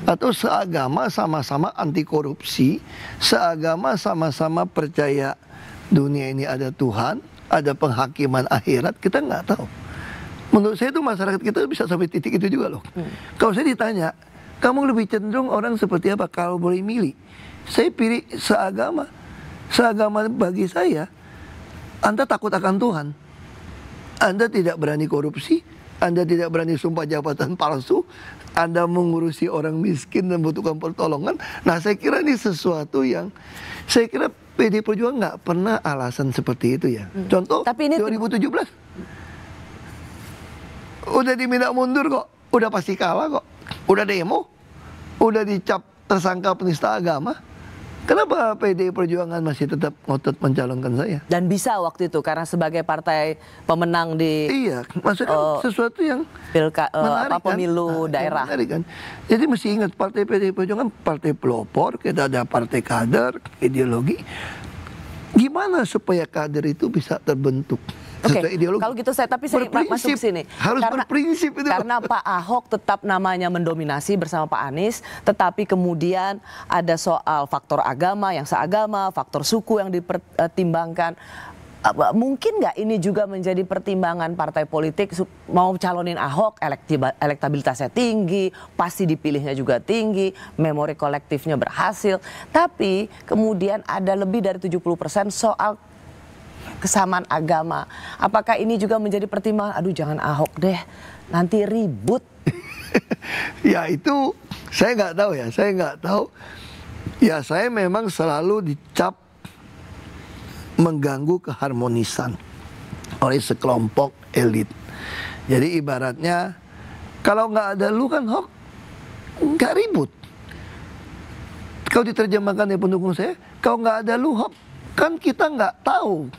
Atau seagama sama-sama anti korupsi, seagama sama-sama percaya dunia ini ada Tuhan, ada penghakiman akhirat, kita nggak tahu. Menurut saya itu masyarakat kita bisa sampai titik itu juga loh. Kalau saya ditanya, kamu lebih cenderung orang seperti apa kalau boleh milih? Saya pilih seagama. Seagama bagi saya, Anda takut akan Tuhan. Anda tidak berani korupsi, Anda tidak berani sumpah jabatan palsu, Anda mengurusi orang miskin dan membutuhkan pertolongan. Nah, saya kira ini sesuatu yang saya kira PD Perjuangan nggak pernah alasan seperti itu ya. Contoh, tapi ini 2017 udah diminta mundur kok, udah pasti kalah kok, udah demo, udah dicap tersangka penista agama. Kenapa PD Perjuangan masih tetap ngotot mencalonkan saya? Dan bisa waktu itu karena sebagai partai pemenang di maksudnya sesuatu yang menarik, pemilu daerah. Menarik kan? Jadi mesti ingat partai PD Perjuangan partai pelopor, kita ada partai kader, ideologi. Gimana supaya kader itu bisa terbentuk? Oke, kalau gitu saya masuk ke sini. Harus berprinsip itu. Karena Pak Ahok tetap namanya mendominasi bersama Pak Anies, tetapi kemudian ada soal faktor agama yang seagama, faktor suku yang dipertimbangkan. Mungkin nggak ini juga menjadi pertimbangan partai politik mau calonin Ahok, elektabilitasnya tinggi, pasti dipilihnya juga tinggi, memori kolektifnya berhasil, tapi kemudian ada lebih dari 70% soal kesamaan agama. Apakah ini juga menjadi pertimbangan? Aduh, jangan Ahok deh, nanti ribut. Ya itu saya nggak tahu ya, saya nggak tahu. Ya saya memang selalu dicap mengganggu keharmonisan oleh sekelompok elit. Jadi ibaratnya kalau nggak ada lu kan Ahok nggak ribut. Kalau diterjemahkan dari pendukung saya, kalau nggak ada lu Ahok kan kita nggak tahu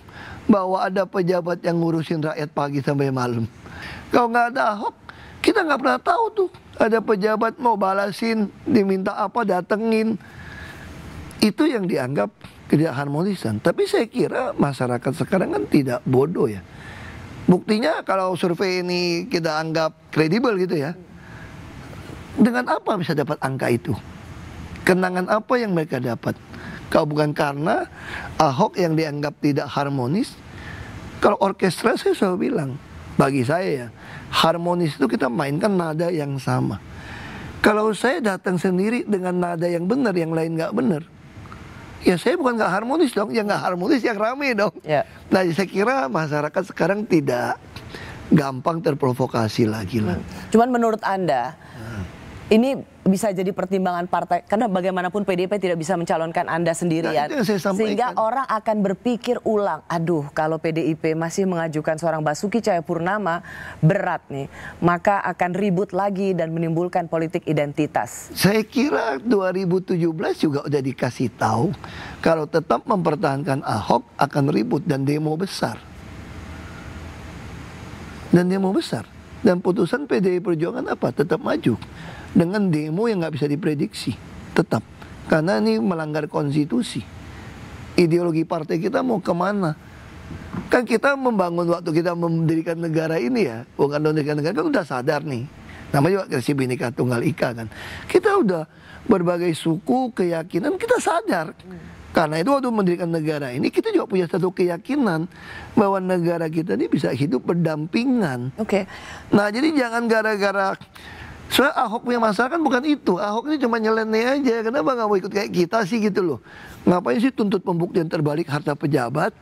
bahwa ada pejabat yang ngurusin rakyat pagi sampai malam. Kalau nggak ada Ahok, kita nggak pernah tahu tuh ada pejabat mau balasin, diminta apa datengin. Itu yang dianggap tidak harmonisan. Tapi saya kira masyarakat sekarang kan tidak bodoh ya. Buktinya kalau survei ini kita anggap kredibel gitu ya. Dengan apa bisa dapat angka itu? Kenangan apa yang mereka dapat? Kalau bukan karena Ahok yang dianggap tidak harmonis. Kalau orkestra saya selalu bilang, bagi saya ya, harmonis itu kita mainkan nada yang sama. Kalau saya datang sendiri dengan nada yang benar, yang lain nggak benar, ya saya bukan nggak harmonis dong, yang nggak harmonis yang rame dong. Nah saya kira masyarakat sekarang tidak gampang terprovokasi lagi lah. Cuman menurut Anda, ini bisa jadi pertimbangan partai, karena bagaimanapun PDIP tidak bisa mencalonkan Anda sendirian, sehingga orang akan berpikir ulang, aduh kalau PDIP masih mengajukan seorang Basuki Cahayapurnama, berat nih, maka akan ribut lagi dan menimbulkan politik identitas. Saya kira 2017 juga udah dikasih tahu, kalau tetap mempertahankan Ahok akan ribut dan demo besar. Dan putusan PDI Perjuangan apa? Tetap maju. Dengan demo yang nggak bisa diprediksi, tetap. Karena ini melanggar konstitusi. Ideologi partai kita mau kemana? Kan kita membangun waktu kita mendirikan negara ini ya, bukan mendirikan negara, kan udah sadar nih. Namanya juga Krisi Bhinneka Tunggal Ika kan. Kita udah berbagai suku, keyakinan, kita sadar. Karena itu waktu mendirikan negara ini, kita juga punya satu keyakinan bahwa negara kita ini bisa hidup berdampingan. Nah jadi jangan gara-gara soalnya Ahok punya masalah kan bukan itu. Ahok ini cuma nyeleneh aja. Kenapa nggak mau ikut kayak kita sih gitu loh? Ngapain sih tuntut pembuktian terbalik harta pejabat?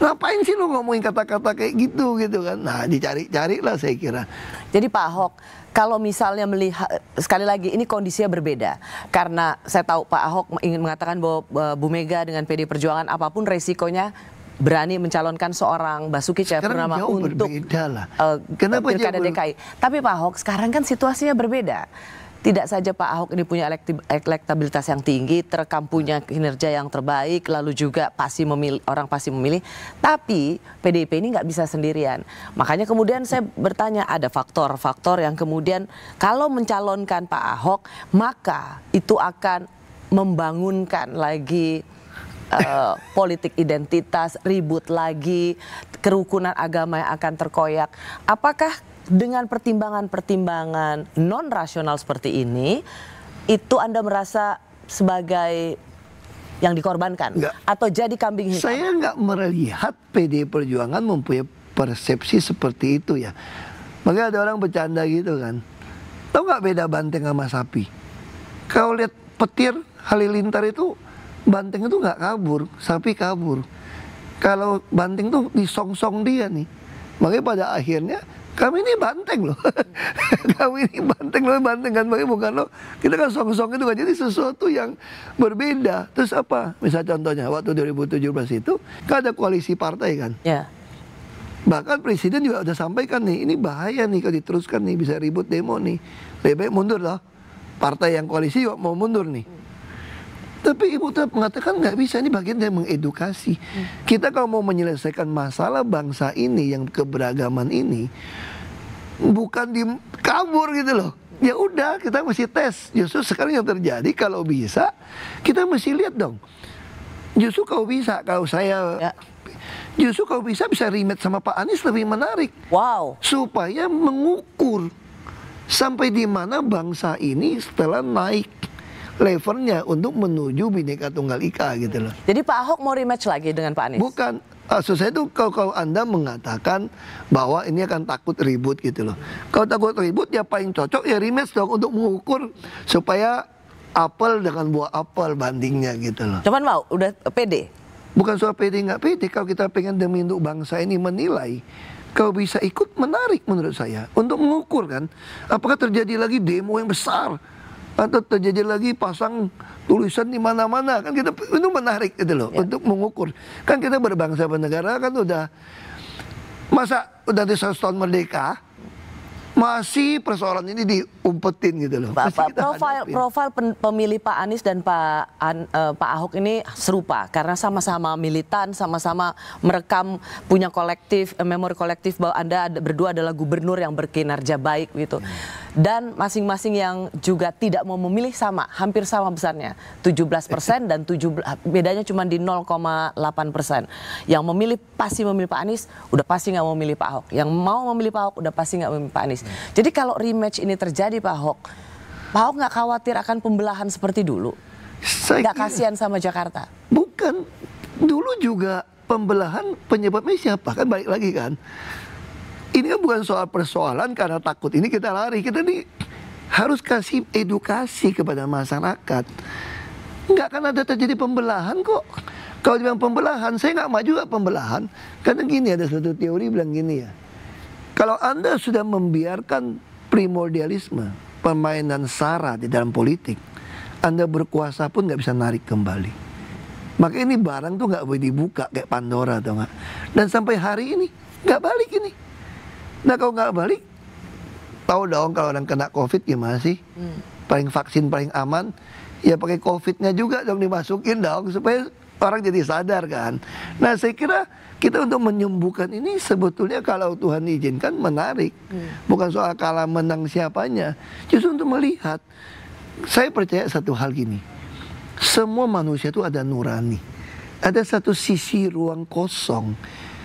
Ngapain sih lo ngomongin kata-kata kayak gitu kan? Nah dicari-cari lah saya kira. Jadi Pak Ahok, kalau misalnya melihat, sekali lagi ini kondisinya berbeda. Karena saya tahu Pak Ahok ingin mengatakan bahwa Bu Mega dengan PD Perjuangan apapun resikonya berani mencalonkan seorang Basuki Cahayapurnama untuk Pilkada DKI. Tapi Pak Ahok, sekarang kan situasinya berbeda. Tidak saja Pak Ahok ini punya elektabilitas yang tinggi, terekam punya kinerja yang terbaik, lalu juga orang pasti memilih. Tapi PDIP ini nggak bisa sendirian. Makanya kemudian saya bertanya, ada faktor-faktor yang kemudian kalau mencalonkan Pak Ahok, maka itu akan membangunkan lagi politik identitas, ribut lagi, kerukunan agama yang akan terkoyak. Apakah dengan pertimbangan-pertimbangan non-rasional seperti ini, itu Anda merasa sebagai yang dikorbankan? Enggak. Atau jadi kambing hitam? Saya nggak melihat PDI Perjuangan mempunyai persepsi seperti itu ya. Makanya ada orang bercanda gitu kan. Tahu nggak beda banteng sama sapi? Kalau lihat petir halilintar itu, banteng itu nggak kabur, sapi kabur. Kalau banteng tuh disongsong dia nih. Makanya pada akhirnya kami ini banteng loh. Kami ini banteng loh, banteng kan bagi bukan loh. Kita kan song-song itu kan jadi sesuatu yang berbeda. Terus apa? Misal contohnya waktu 2017 itu kan ada koalisi partai kan. Ya. Bahkan presiden juga udah sampaikan nih, ini bahaya nih kalau diteruskan nih, bisa ribut demo nih. Lebih baik mundur loh. Partai yang koalisi juga mau mundur nih. Tapi ibu tetap mengatakan nggak bisa, ini bagian dari mengedukasi. Kita kalau mau menyelesaikan masalah bangsa ini yang keberagaman ini, bukan di kabur gitu loh. Ya udah, kita mesti tes. Justru sekarang yang terjadi kalau bisa, kita mesti lihat dong. Justru kalau bisa, kalau saya Ya. justru kalau bisa rematch sama Pak Anies lebih menarik. Wow. Supaya mengukur sampai di mana bangsa ini setelah naik levelnya untuk menuju Bhinneka Tunggal Ika gitu loh. Jadi Pak Ahok mau rematch lagi dengan Pak Anies? Bukan, maksud saya itu kalau Anda mengatakan bahwa ini akan takut ribut gitu loh. Kalau takut ribut ya paling cocok ya rematch dong untuk mengukur supaya apel dengan buah apel bandingnya gitu loh. Cuman mau, udah pede? Bukan soal pede nggak pede, kalau kita pengen demi untuk bangsa ini menilai, kalau bisa ikut menarik menurut saya untuk mengukur kan, apakah terjadi lagi demo yang besar atau terjadi lagi pasang tulisan di mana-mana kan, kita itu menarik gitu loh untuk mengukur. Kan kita berbangsa bernegara kan udah masa udah di 100 tahun merdeka masih persoalan ini diumpetin gitu loh. Mesti kita hadapin. Profil pemilih Pak Anies dan Pak Ahok ini serupa karena sama-sama militan, sama-sama merekam, punya kolektif, memori kolektif bahwa Anda berdua adalah gubernur yang berkinerja baik gitu. Dan masing-masing yang juga tidak mau memilih sama, hampir sama besarnya, 17% dan bedanya cuma di 0,8%. Yang memilih pasti memilih Pak Anies, udah pasti nggak mau memilih Pak Ahok. Yang mau memilih Pak Ahok udah pasti nggak memilih Pak Anies. Jadi kalau rematch ini terjadi Pak Ahok nggak khawatir akan pembelahan seperti dulu? Nggak kasihan sama Jakarta? Bukan, dulu juga pembelahan penyebabnya siapa? Kan balik lagi kan. Ini kan bukan soal persoalan karena takut ini kita lari. Kita nih harus kasih edukasi kepada masyarakat. Nggak akan ada terjadi pembelahan kok. Kalau dibilang pembelahan, saya nggak mau juga pembelahan. Karena gini, ada satu teori bilang gini ya. Kalau Anda sudah membiarkan primordialisme, permainan SARA di dalam politik, Anda berkuasa pun nggak bisa narik kembali. Maka ini barang tuh nggak boleh dibuka kayak Pandora atau nggak. Dan sampai hari ini nggak balik ini. Nah kalau nggak balik, tahu dong kalau orang kena COVID gimana sih? Paling vaksin paling aman, ya pakai COVID-nya juga dong dimasukin dong supaya orang jadi sadar kan. Nah saya kira kita untuk menyembuhkan ini sebetulnya kalau Tuhan izinkan menarik. Bukan soal kalah menang siapanya, justru untuk melihat. Saya percaya satu hal gini, semua manusia itu ada nurani. Ada satu sisi ruang kosong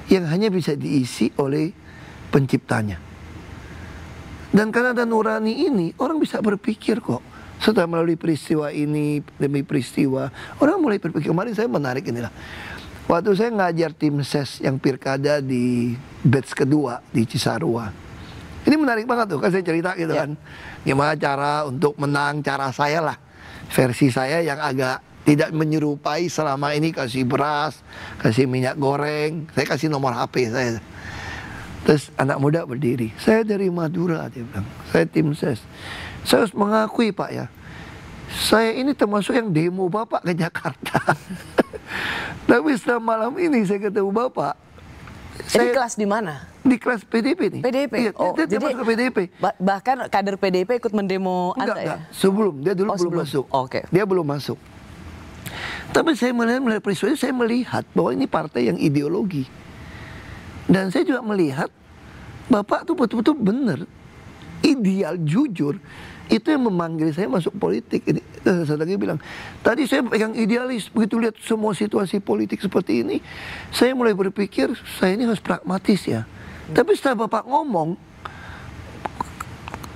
yang hanya bisa diisi oleh penciptanya. Dan karena ada nurani ini, orang bisa berpikir kok. Setelah melalui peristiwa ini demi peristiwa, orang mulai berpikir. Kemarin saya menarik inilah. Waktu saya ngajar tim ses yang pilkada di batch kedua di Cisarua. Ini menarik banget tuh, kan saya cerita gitu kan. Gimana cara untuk menang, cara saya lah. Versi saya yang agak tidak menyerupai selama ini kasih beras, kasih minyak goreng. Saya kasih nomor HP saya. Terus anak muda berdiri, saya dari Madura, dia bilang, saya tim ses. Saya harus mengakui Pak ya, saya ini termasuk yang demo Bapak ke Jakarta. Tapi setelah malam ini saya ketemu Bapak. Jadi kelas di mana? Di kelas PDP nih. PDP? Iya, dia masuk ke PDP. Bahkan kader PDP ikut mendemo Anda ya? Enggak, sebelum, dia dulu belum sebelum masuk. Oke. Dia belum masuk. Tapi saya melihat peristiwa saya melihat bahwa ini partai yang ideologi. Dan saya juga melihat Bapak tuh betul-betul benar, ideal, jujur. Itu yang memanggil saya masuk politik. Ini saya lagi bilang, tadi saya pegang idealis, begitu lihat semua situasi politik seperti ini, saya mulai berpikir saya ini harus pragmatis ya. Tapi setelah Bapak ngomong,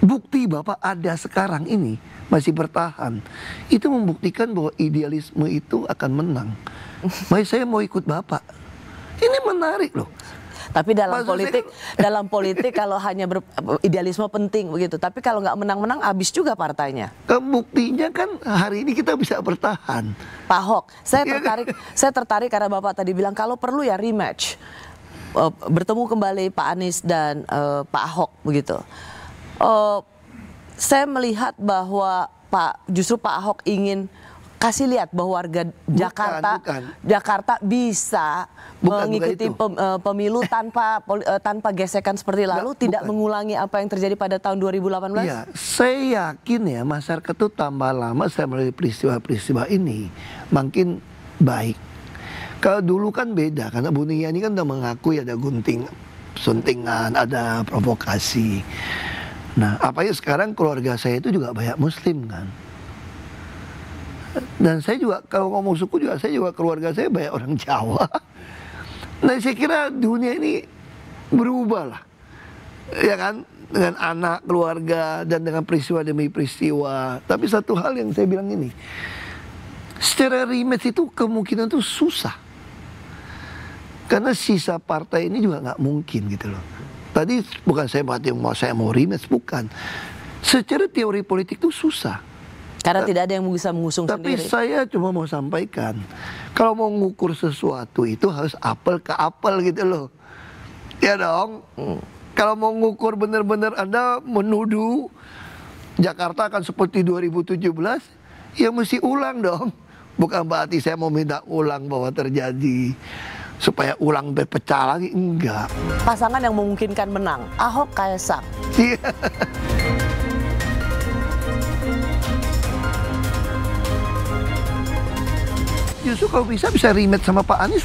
bukti Bapak ada sekarang ini, masih bertahan, itu membuktikan bahwa idealisme itu akan menang. Makanya saya mau ikut Bapak. Ini menarik loh. Tapi dalam Maksud politik, dalam politik kalau hanya idealisme penting begitu. Tapi kalau nggak menang-menang, habis juga partainya. Buktinya kan hari ini kita bisa bertahan. Pak Ahok, saya Iya tertarik, saya tertarik karena Bapak tadi bilang kalau perlu ya rematch, bertemu kembali Pak Anies dan Pak Ahok begitu. Saya melihat bahwa justru Pak Ahok ingin kasih lihat bahwa warga Jakarta bisa mengikuti pemilu tanpa gesekan seperti lalu, tidak mengulangi apa yang terjadi pada tahun 2018. Iya, saya yakin ya masyarakat itu tambah lama saya melalui peristiwa-peristiwa ini makin baik. Kalau dulu kan beda karena Bu Nia ini kan udah mengakui ada suntingan, ada provokasi. Nah, apalagi sekarang keluarga saya itu juga banyak Muslim kan. Dan saya juga kalau ngomong suku juga, saya juga keluarga saya banyak orang Jawa. Nah, saya kira dunia ini berubah lah, ya kan, dengan anak, keluarga, dan dengan peristiwa demi peristiwa. Tapi satu hal yang saya bilang ini, secara rematch itu kemungkinan itu susah, karena sisa partai ini juga nggak mungkin gitu loh. Tadi bukan saya mau rematch, bukan. Secara teori politik itu susah. Karena tidak ada yang bisa mengusung tapi sendiri. Tapi saya cuma mau sampaikan, kalau mau ngukur sesuatu itu harus apel ke apel gitu loh. Ya dong. Kalau mau ngukur benar-benar Anda menuduh Jakarta akan seperti 2017, ya mesti ulang dong. Bukan berarti saya mau minta ulang bahwa terjadi supaya ulang berpecah lagi, enggak. Pasangan yang memungkinkan menang, Ahok Kaesang. Justru kalau bisa rematch sama Pak Anies.